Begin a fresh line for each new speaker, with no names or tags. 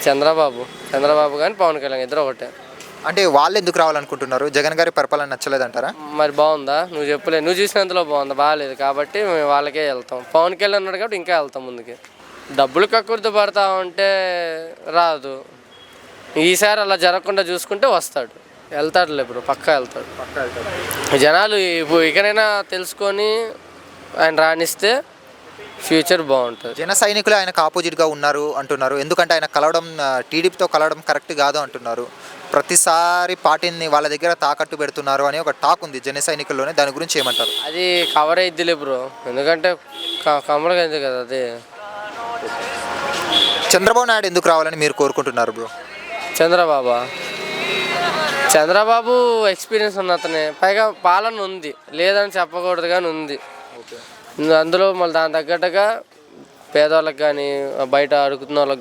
చంద్రబాబు కానీ పవన్ కళ్యాణ్ ఇద్దరు ఒకటే.
అంటే వాళ్ళు ఎందుకు రావాలనుకుంటున్నారు? జగన్ గారి పరిపాలన నచ్చలేదంటారా?
మరి బాగుందా? నువ్వు చెప్పలేదు, నువ్వు చూసినంతలో బాగుందా? బాగాలేదు కాబట్టి మేము వాళ్ళకే వెళ్తాం. పవన్ కళ్యాణ్ ఉన్నాడు కాబట్టి ఇంకా వెళ్తాం ముందుకి. డబ్బులు కక్కుర్తి పడతా ఉంటే రాదు. ఈసారి అలా జరగకుండా చూసుకుంటే వస్తాడు, వెళ్తాడులే బ్రో, పక్కా వెళ్తాడు. జనాలు ఇప్పుడు ఇకనైనా తెలుసుకొని ఆయన రాణిస్తే ఫ్యూచర్ బాగుంటుంది.
జన సైనికులు ఆయనకు ఆపోజిట్గా ఉన్నారు అంటున్నారు. ఎందుకంటే ఆయన కలవడం టీడీపీతో కలవడం కరెక్ట్ కాదు అంటున్నారు. ప్రతిసారి పార్టీని వాళ్ళ దగ్గర తాకట్టు పెడుతున్నారు అని ఒక టాక్ ఉంది జన సైనికుల్లోనే. దాని గురించి ఏమంటారు?
అది కవర్ అయిద్దిలే బ్రో, ఎందుకంటే కమలగా అయింది కదా అది.
చంద్రబాబు నాయుడు ఎందుకు రావాలని మీరు కోరుకుంటున్నారు బ్రో?
చంద్రబాబు ఎక్స్పీరియన్స్ ఉన్న అతనే, పైగా పాలన ఉంది, లేదని చెప్పకూడదు కానీ ఉంది. అందులో మళ్ళీ దాని తగ్గట్టుగా పేదవాళ్ళకి కానీ బయట అడుగుతున్న వాళ్ళకి